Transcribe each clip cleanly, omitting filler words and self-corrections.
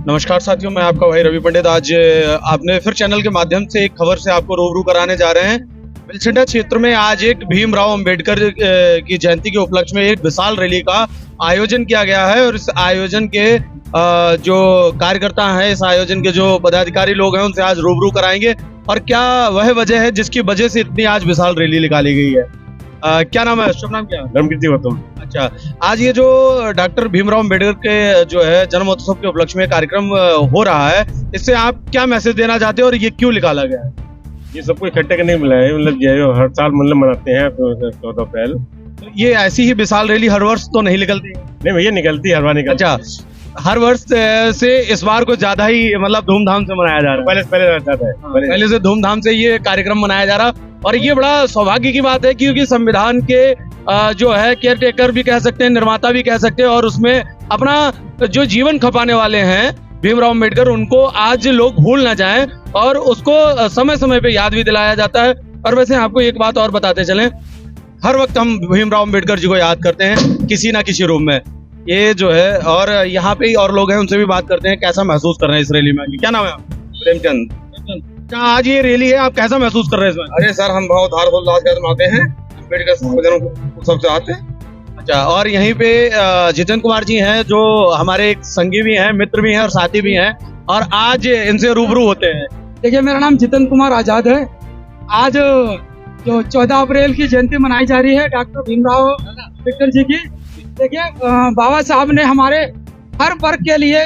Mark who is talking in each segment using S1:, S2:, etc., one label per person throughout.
S1: नमस्कार साथियों, मैं आपका भाई रवि पंडित। आज आपने फिर चैनल के माध्यम से एक खबर से आपको रूबरू कराने जा रहे हैं। बिलछंडा क्षेत्र में आज एक भीमराव अंबेडकर की जयंती के उपलक्ष्य में एक विशाल रैली का आयोजन किया गया है और इस आयोजन के जो कार्यकर्ता हैं, इस आयोजन के जो पदाधिकारी लोग हैं, उनसे आज रूबरू कराएंगे और क्या वह वजह है जिसकी वजह से इतनी आज विशाल रैली निकाली गई है। क्या नाम है? शुभ नाम क्या है?
S2: धर्मकीर्ति गौतम।
S1: अच्छा, आज ये जो डॉक्टर भीमराव अंबेडकर के जो है जन्म उत्सव के उपलक्ष्य में कार्यक्रम हो रहा है, इससे आप क्या मैसेज देना चाहते हैं और ये क्यों निकाला गया है?
S2: ये सबको इकट्ठे करने को मिला है, मतलब जो हर साल मतलब मनाते हैं 14 अप्रैल।
S1: ये ऐसी ही विशाल रैली हर वर्ष तो नहीं निकलती?
S2: नहीं भैया, निकलती है, हर बार निकलती।
S1: अच्छा, हर वर्ष से इस बार को ज्यादा ही मतलब धूमधाम से मनाया जा रहा है। पहले से धूमधाम से ये कार्यक्रम मनाया जा रहा और ये बड़ा सौभाग्य की बात है क्योंकि संविधान के जो है केयर टेकर भी कह सकते हैं, निर्माता भी कह सकते हैं और उसमें अपना जो जीवन खपाने वाले हैं भीमराव अंबेडकर, उनको आज लोग भूल ना जाएं और उसको समय समय पे याद भी दिलाया जाता है। और वैसे आपको एक बात और बताते चलें, हर वक्त हम भीमराव अंबेडकर जी को याद करते हैं किसी ना किसी रूप में, ये जो है। और यहाँ पे और लोग हैं, उनसे भी बात करते हैं कैसा महसूस कर रहे हैं इस रैली में। क्या नाम है आप?
S2: प्रेमचंद।
S1: क्या आज ये रैली है, आप कैसा महसूस कर रहे हैं इसमें?
S2: अरे सर, हम बहुत हर्षोल्लास के साथ आते हैं, अम्बेडकर सबसे आते हैं।
S1: अच्छा, और यहीं पे जितेंद्र कुमार जी हैं जो हमारे एक संगी भी हैं, मित्र भी हैं और साथी भी हैं और आज इनसे रूबरू होते हैं।
S3: देखिए, मेरा नाम जितेंद्र कुमार आजाद है। आज जो 14 अप्रैल की जयंती मनाई जा रही है डॉक्टर भीमराव अंबेडकर जी की। देखिए, बाबा साहब ने हमारे हर वर्ग के लिए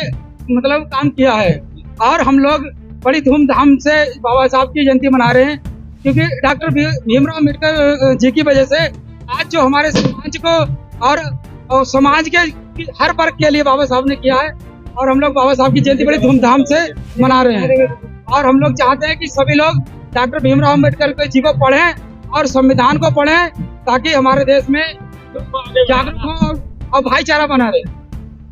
S3: मतलब काम किया है और हम लोग बड़ी धूमधाम से बाबा साहब की जयंती मना रहे हैं क्योंकि डॉक्टर भीमराव अंबेडकर जी की वजह से आज जो हमारे समाज को और समाज के हर वर्ग के लिए बाबा साहब ने किया है और हम लोग बाबा साहब की जयंती बड़ी धूमधाम से मना रहे हैं। और हम लोग चाहते हैं कि सभी लोग डॉक्टर भीमराव अंबेडकर जी को पढ़ें और संविधान को पढ़ें ताकि हमारे देश में जागरूक हो और भाईचारा बना रहे।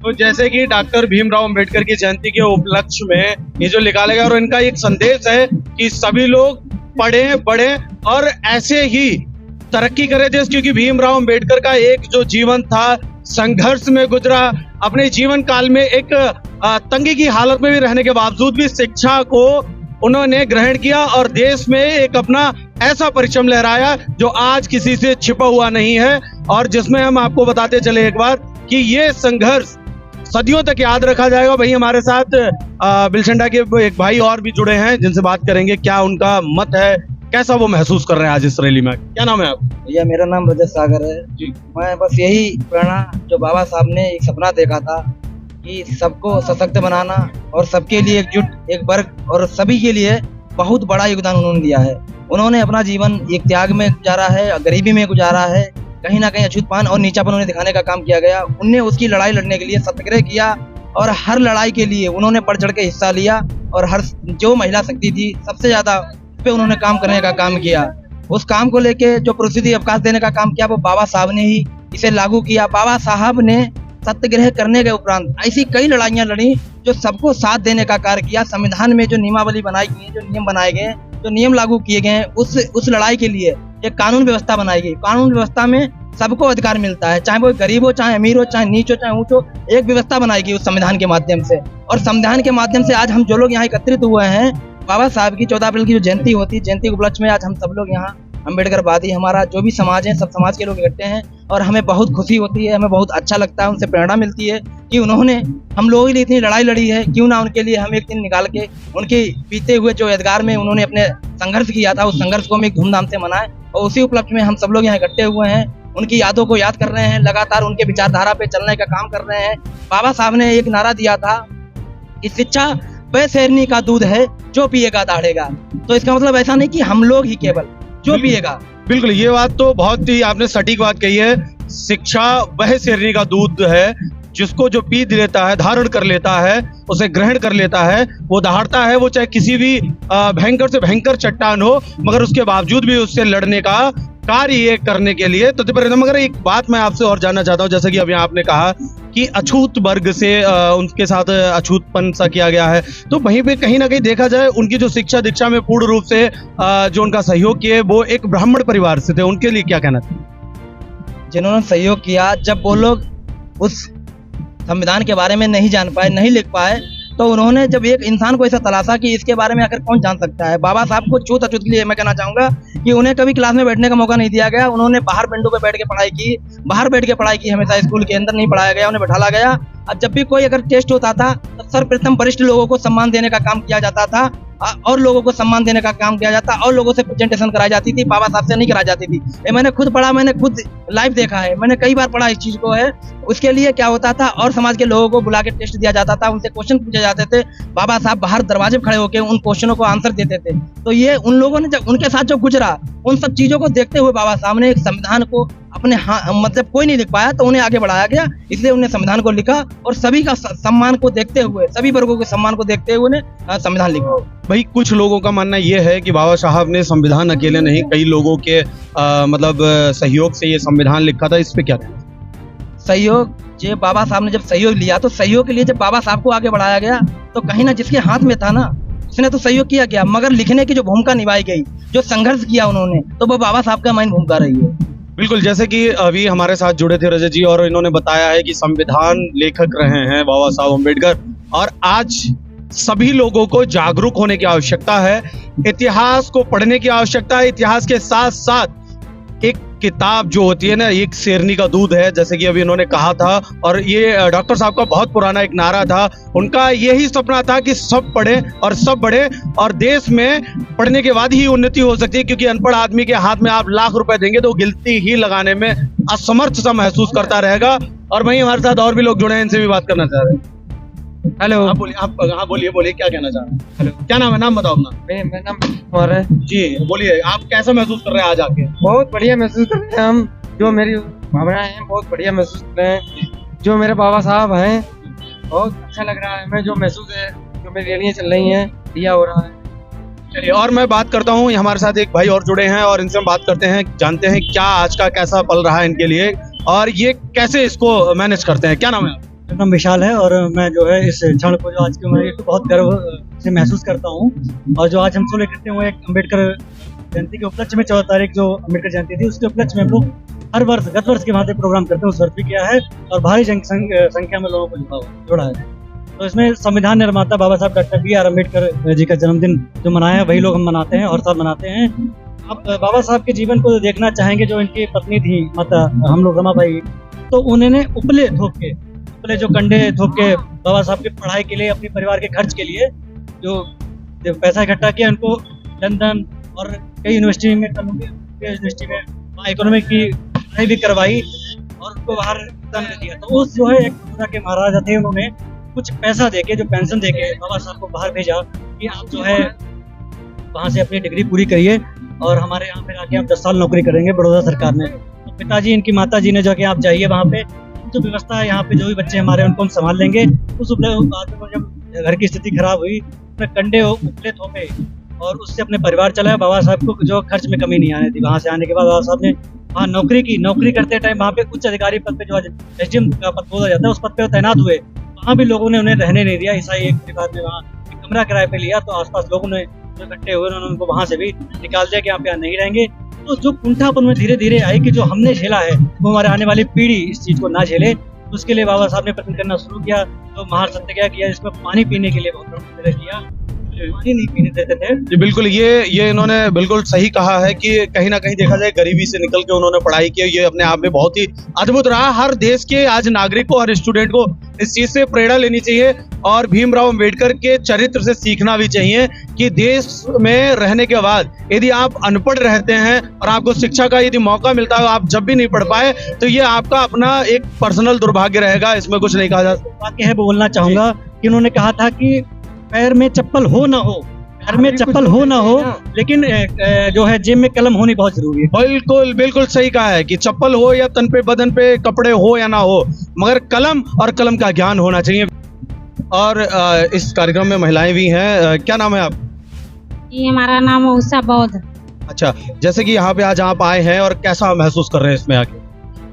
S1: तो जैसे कि डॉक्टर भीमराव अंबेडकर की जयंती के उपलक्ष्य में ये जो निकाला गया और इनका एक संदेश है कि सभी लोग पढ़ें, बढ़ें और ऐसे ही तरक्की करें देश, क्योंकि भीमराव अंबेडकर का एक जो जीवन था संघर्ष में गुजरा। अपने जीवन काल में एक तंगी की हालत में भी रहने के बावजूद भी शिक्षा को उन्होंने ग्रहण किया और देश में एक अपना ऐसा परचम लहराया जो आज किसी से छिपा हुआ नहीं है और जिसमें हम आपको बताते चले एक बार कि ये संघर्ष सदियों तक याद रखा जाएगा। भाई हमारे साथ बिलछंडा के एक भाई और भी जुड़े हैं जिनसे बात करेंगे क्या उनका मत है, कैसा वो महसूस कर रहे हैं आज इस रैली में। क्या नाम है आप?
S4: भैया, मेरा नाम रजत सागर है जी। मैं बस यही प्रेरणा जो बाबा साहब ने एक सपना देखा था कि सबको सशक्त बनाना और सबके लिए एकजुट एक वर्ग और सभी के लिए बहुत बड़ा योगदान उन्होंने दिया है। उन्होंने अपना जीवन एक त्याग में गुजारा है, गरीबी में गुजारा है, कहीं ना कहीं अछूतपन और नीचापन उन्हें दिखाने का काम किया गया। उनने उसकी लड़ाई लड़ने के लिए सत्याग्रह किया और हर लड़ाई के लिए उन्होंने बढ़ चढ़ के हिस्सा लिया और हर जो महिला शक्ति थी सबसे ज्यादा पे उन्होंने काम करने का काम किया। उस काम को लेके जो प्रसिद्धि अवकाश देने का काम किया वो बाबा साहब ने ही इसे लागू किया। बाबा साहब ने सत्याग्रह करने के उपरांत ऐसी कई लड़ाइयां लड़ी जो सबको साथ देने का कार्य किया। संविधान में जो नियमावली बनाई गई है, जो नियम बनाए गए, जो नियम लागू किए गए हैं, उस लड़ाई के लिए एक कानून व्यवस्था बनाई गई। कानून व्यवस्था में सबको अधिकार मिलता है, चाहे वो गरीब हो, चाहे अमीर हो, चाहे नीच हो, चाहे ऊंच हो। एक व्यवस्था बनाई गई उस संविधान के माध्यम से और संविधान के माध्यम से आज हम जो लोग यहाँ एकत्रित हुए हैं, बाबा साहब की 14 अप्रैल की जो जयंती होती है, जयंती के उपलक्ष्य में आज हम सब लोग यहाँ अम्बेडकरवादी हमारा जो भी समाज है, सब समाज के लोग इकट्ठे हैं और हमें बहुत खुशी होती है, हमें बहुत अच्छा लगता है, उनसे प्रेरणा मिलती है कि उन्होंने हम लोगों के लिए इतनी लड़ाई लड़ी है। क्यों ना उनके लिए हम एक दिन निकाल के उनके बीते हुए जो यादगार में उन्होंने अपने संघर्ष किया था, उस संघर्ष को हम एक धूमधाम से मनाएं और उसी उपलक्ष्य में हम सब लोग यहाँ इकट्ठे हुए हैं। उनकी यादों को याद कर रहे हैं, लगातार उनके विचारधारा पे चलने का काम कर रहे हैं। बाबा साहब ने एक नारा दिया था कि शिक्षा वह शेरनी का दूध है जो पिएगा दाढ़ेगा। तो इसका मतलब ऐसा नहीं कि हम लोग ही केवल जो पिएगा।
S1: बिल्कुल, ये बात तो बहुत ही आपने सटीक बात कही है। शिक्षा वह शेरनी का दूध है जिसको जो पी लेता है, धारण कर लेता है, उसे ग्रहण कर लेता है, वो दहाड़ता है, वो चाहे किसी भी भयंकर से भयंकर चट्टान हो, मगर उसके बावजूद भी उससे लड़ने का कार्य ये करने के लिए तत्पर। मगर एक बात मैं आपसे और जानना चाहता हूँ, जैसे कि अभी आपने कहा कि अछूत वर्ग से उनके साथ अछूतपन सा किया गया है, तो वहीं पे कहीं ना कहीं देखा जाए उनकी जो शिक्षा दीक्षा में पूर्ण रूप से जो उनका सहयोग किए वो एक ब्राह्मण परिवार से थे, उनके लिए क्या कहना था?
S4: जिन्होंने सहयोग किया, जब वो लोग उस संविधान के बारे में नहीं जान पाए, नहीं लिख पाए, तो उन्होंने जब एक इंसान को ऐसा तलाशा कि इसके बारे में आखिर कौन जान सकता है, बाबा साहब को छूत अछूत के लिए मैं कहना चाहूँगा कि उन्हें कभी क्लास में बैठने का मौका नहीं दिया गया। उन्होंने बाहर विंडो पे बैठ के पढ़ाई की, बाहर बैठ के पढ़ाई की, हमेशा स्कूल के अंदर नहीं पढ़ाया गया, उन्हें बैठाला गया। अब जब भी कोई अगर टेस्ट होता था तो सर्वप्रथम वरिष्ठ लोगों को सम्मान देने का काम किया जाता था और लोगों को सम्मान देने का काम किया जाता और लोगों से प्रेजेंटेशन कराई जाती थी, बाबा साहब से नहीं कराई जाती थी। ये मैंने खुद पढ़ा, मैंने खुद लाइव देखा है, मैंने कई बार पढ़ा इस चीज़ को है। उसके लिए क्या होता था और समाज के लोगों को बुला के टेस्ट दिया जाता था, उनसे क्वेश्चन पूछे जाते थे, बाबा साहब बाहर दरवाजे पे खड़े होकर उन क्वेश्चनों को आंसर देते थे। तो ये उन लोगों ने जब उनके साथ जो गुजरा उन सब चीज़ों को देखते हुए बाबा साहब ने एक संविधान को अपने मतलब कोई नहीं लिख पाया तो उन्हें आगे बढ़ाया गया, इसलिए उन्हें संविधान को लिखा और सभी का सम्मान को देखते हुए, सभी वर्गों के सम्मान को देखते हुए उन्हें संविधान लिखा।
S1: भाई कुछ लोगों का मानना ये है कि बाबा साहब ने संविधान अकेले नहीं, कई लोगों के मतलब सहयोग से ये संविधान लिखा था, इस पे क्या कहना?
S4: सहयोग, जो बाबा साहब ने जब सहयोग लिया तो सहयोग के लिए जब बाबा साहब को आगे बढ़ाया गया तो कहीं ना जिसके हाथ में था ना उसने तो सहयोग किया गया, मगर लिखने की जो भूमिका निभाई गई, जो संघर्ष किया उन्होंने, तो वो बाबा साहब का माइन भूमिका रही है।
S1: बिल्कुल, जैसे कि अभी हमारे साथ जुड़े थे रजत जी और इन्होंने बताया है कि संविधान लेखक रहे हैं बाबा साहब अम्बेडकर और आज सभी लोगों को जागरूक होने की आवश्यकता है, इतिहास को पढ़ने की आवश्यकता है। इतिहास के साथ साथ एक किताब जो होती है ना, एक शेरनी का दूध है, जैसे कि अभी इन्होंने कहा था, और ये डॉक्टर साहब का बहुत पुराना एक नारा था। उनका यही सपना था कि सब पढ़े और सब बढ़े और देश में पढ़ने के बाद ही उन्नति हो सकती है, क्योंकि अनपढ़ आदमी के हाथ में आप लाख रुपए देंगे तो गिनती ही लगाने में असमर्थ सा महसूस करता रहेगा। और वहीं हमारे साथ और भी लोग जुड़े हैं, इनसे भी बात करना चाह रहे हैं।
S3: हेलो,
S1: आप बोलिए, आप हाँ बोलिए क्या कहना चाह रहे हैं? हेलो, क्या नाम है? नाम बताओ अपना।
S3: मेरा नाम कुमार है
S1: जी बोलिए, आप कैसा महसूस कर रहे हैं आज आके?
S3: बहुत बढ़िया महसूस कर रहे हैं हम, जो मेरी भावनाएं हैं बहुत बढ़िया महसूस कर रहे हैं, जो मेरे बाबा साहब हैं बहुत अच्छा लग रहा है हमें, जो महसूस है, जो मेरी रैलियां चल रही हैं दिया हो रहा है।
S1: चलिए, और मैं बात करता हूँ, हमारे साथ एक भाई और जुड़े हैं और इनसे हम बात करते हैं, जानते हैं क्या आज का कैसा पल रहा है इनके लिए और ये कैसे इसको मैनेज करते हैं। क्या नाम है?
S5: मेरा नाम विशाल है और मैं जो है इस क्षण को जो आज की उम्र को बहुत गर्व से महसूस करता हूँ। और जो आज हम सब इकट्ठे हुए अम्बेडकर जयंती के उपलक्ष्य में 14 तारीख जो अम्बेडकर जयंती थी उसके उपलक्ष्य में हम लोग हर वर्ष गत वर्ष के भांति प्रोग्राम करते हैं, उस वर्ष भी किया है और भारी संख्या में लोगों को जोड़ा है। तो इसमें संविधान निर्माता बाबा साहब doctor B are Ambedkar ji का जन्मदिन जो मनाया है वही लोग हम मनाते हैं, हर साल मनाते हैं। अब बाबा साहब के जीवन को देखना चाहेंगे, जो इनकी पत्नी थी माता हम लोग रमाबाई, तो उन्होंने उपले जो कंडे थोप के बाबा साहब की पढ़ाई के लिए, अपने परिवार के खर्च के लिए जो पैसा इकट्ठा किया, उनको लंदन और कई यूनिवर्सिटी में, कोलंबिया यूनिवर्सिटी में इकोनॉमिक की पढ़ाई भी करवाई और उनको बाहर दिया। तो उस जो है एक के महाराजा थे, उन्होंने कुछ पैसा देके, जो पेंशन देके बाबा साहब को बाहर भेजा कि आप जो है वहाँ से अपनी डिग्री पूरी करिए और हमारे यहाँ पे आके आप 10 साल नौकरी करेंगे बड़ौदा सरकार में। तो पिताजी, इनकी माता जी ने जो कि आप जाइए वहाँ पे, जो व्यवस्था है यहाँ पे, जो भी बच्चे हमारे उनको हम संभाल लेंगे। उस बाद में जब घर की स्थिति खराब हुई, कंडे उपले थोपे और उससे अपने परिवार चलाया। बाबा साहब को जो खर्च में कमी नहीं आने दी। वहाँ से आने के बाद बाबा साहब ने वहाँ नौकरी की, नौकरी करते टाइम वहाँ पे उच्च अधिकारी पद पे, जो आज SDM का पद बोला जाता है, उस पद पे तैनात हुए। वहाँ भी लोगों ने उन्हें रहने नहीं दिया। ईसाई एक परिवार ने वहाँ एक कमरा किराए पे लिया, तो आसपास लोगों ने जो इकट्ठे हुए उन्होंने उनको वहाँ से भी निकाल दिया कि आप यहाँ नहीं रहेंगे। तो जो कुंठापन में धीरे धीरे आई कि जो हमने झेला है वो हमारे आने वाली पीढ़ी इस चीज को ना झेले, उसके लिए बाबा साहब ने प्रयत्न करना शुरू किया। तो महार सत्याग्रह किया, जिसमें पानी पीने के लिए बहुत प्रयत्न किया, पानी नहीं पीने देते थे।
S1: जी बिल्कुल, ये इन्होंने बिल्कुल सही कहा है कि कहीं ना कहीं देखा जाए गरीबी से निकल के उन्होंने पढ़ाई की, ये अपने आप में बहुत ही अद्भुत रहा। हर देश के आज नागरिक को, हर स्टूडेंट को इस चीज से प्रेरणा लेनी चाहिए और भीमराव अंबेडकर के चरित्र से सीखना भी चाहिए कि देश में रहने के बाद यदि आप अनपढ़ रहते हैं और आपको शिक्षा का यदि मौका मिलता है, आप जब भी नहीं पढ़ पाए तो ये आपका अपना एक पर्सनल दुर्भाग्य रहेगा, इसमें कुछ नहीं कहा जा सकता।
S5: वाक्य है, बोलना चाहूंगा कि उन्होंने कहा था कि पैर में चप्पल हो ना हो, घर में चप्पल हो ना हो, लेकिन जो है जेब में कलम होनी बहुत जरूरी है।
S1: बिल्कुल बिल्कुल सही कहा है कि चप्पल हो या तन पे बदन पे कपड़े हो या ना हो, मगर कलम और कलम का ज्ञान होना चाहिए। और इस कार्यक्रम में महिलाएं भी हैं। क्या नाम है आप?
S6: ये हमारा नाम है उषा बौद्ध।
S1: अच्छा, जैसे कि यहाँ पे आज आप आए हैं और कैसा महसूस कर रहे हैं इसमें आके?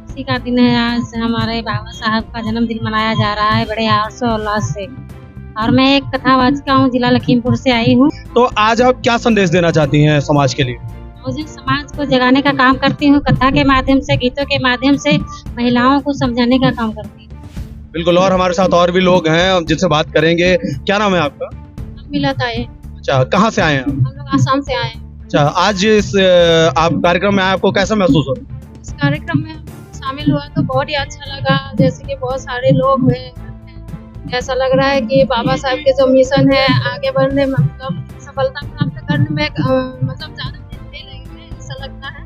S6: इसी का दिन है, आज हमारे बाबा साहब का जन्मदिन मनाया जा रहा है बड़े हर्षोल्लास से। और मैं एक कथावाचिका हूँ, जिला लखीमपुर से आई हूँ।
S1: तो आज आप क्या संदेश देना चाहती हैं समाज के लिए?
S6: मुझे समाज को जगाने का काम करती हूँ, कथा के माध्यम से, गीतों के माध्यम से महिलाओं को समझाने का काम करती हूँ।
S1: बिल्कुल, और हमारे साथ और भी लोग हैं हम जिनसे बात करेंगे। क्या नाम है आपका?
S6: मिला था ये,
S1: अच्छा, कहाँ से आए हैं आप?
S6: हम लोग आसाम से आए हैं।
S1: अच्छा, आज इस आप कार्यक्रम में आए, आपको कैसा महसूस हो?
S6: इस कार्यक्रम में शामिल हुआ तो बहुत ही अच्छा लगा, जैसे कि बहुत सारे लोग हैं। ऐसा लग रहा है कि बाबा साहब के जो मिशन है आगे बढ़ने में, मतलब सफलता प्राप्त करने में मतलब ज़्यादा दिन नहीं लगेंगे, ऐसा लगता है।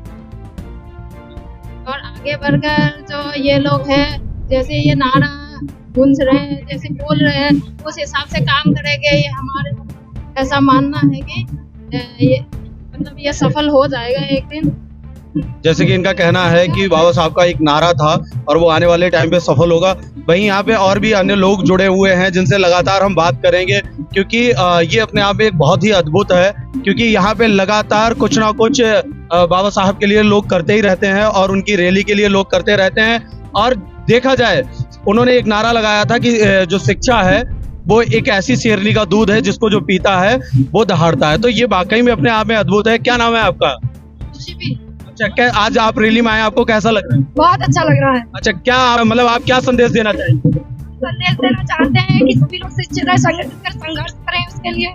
S6: और आगे बढ़कर जो ये लोग हैं, जैसे ये नारा गूंज रहे हैं, जैसे बोल रहे हैं, उस हिसाब से काम करेंगे, ये हमारे ऐसा मानना है कि ये मतलब ये सफल हो जाएगा एक दिन।
S1: जैसे कि इनका कहना है कि बाबा साहब का एक नारा था और वो आने वाले टाइम पे सफल होगा। वहीं यहाँ पे और भी अन्य लोग जुड़े हुए हैं जिनसे लगातार हम बात करेंगे, क्योंकि ये अपने आप में एक बहुत ही अद्भुत है, क्योंकि यहाँ पे लगातार कुछ ना कुछ बाबा साहब के लिए लोग करते ही रहते हैं और उनकी रैली के लिए लोग करते रहते हैं। और देखा जाए, उन्होंने एक नारा लगाया था कि जो शिक्षा है वो एक ऐसी शेरनी का दूध है जिसको जो पीता है वो दहाड़ता है। तो ये वाकई में अपने आप में अद्भुत है। क्या नाम है आपका? अच्छा, क्या आज आप रैली में आए, आपको कैसा लग रहा है?
S6: बहुत अच्छा लग रहा है।
S1: अच्छा, क्या मतलब आप क्या संदेश देना चाहेंगे?
S6: संदेश देना चाहते हैं कि सभी लोग शिक्षित रहे, संगठित कर संघर्ष करें उसके लिए।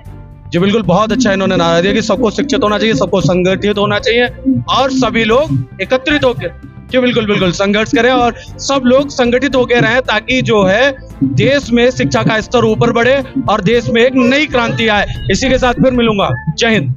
S1: जी बिल्कुल, बहुत अच्छा इन्होंने नारा दिया कि सबको शिक्षित होना चाहिए, सबको संगठित होना चाहिए और सभी लोग एकत्रित होकर जी बिल्कुल बिल्कुल संघर्ष करें और सब लोग संगठित होकर रहें, ताकि जो है देश में शिक्षा का स्तर ऊपर बढ़े और देश में एक नई क्रांति आए। इसी के साथ फिर मिलूंगा। जय हिंद।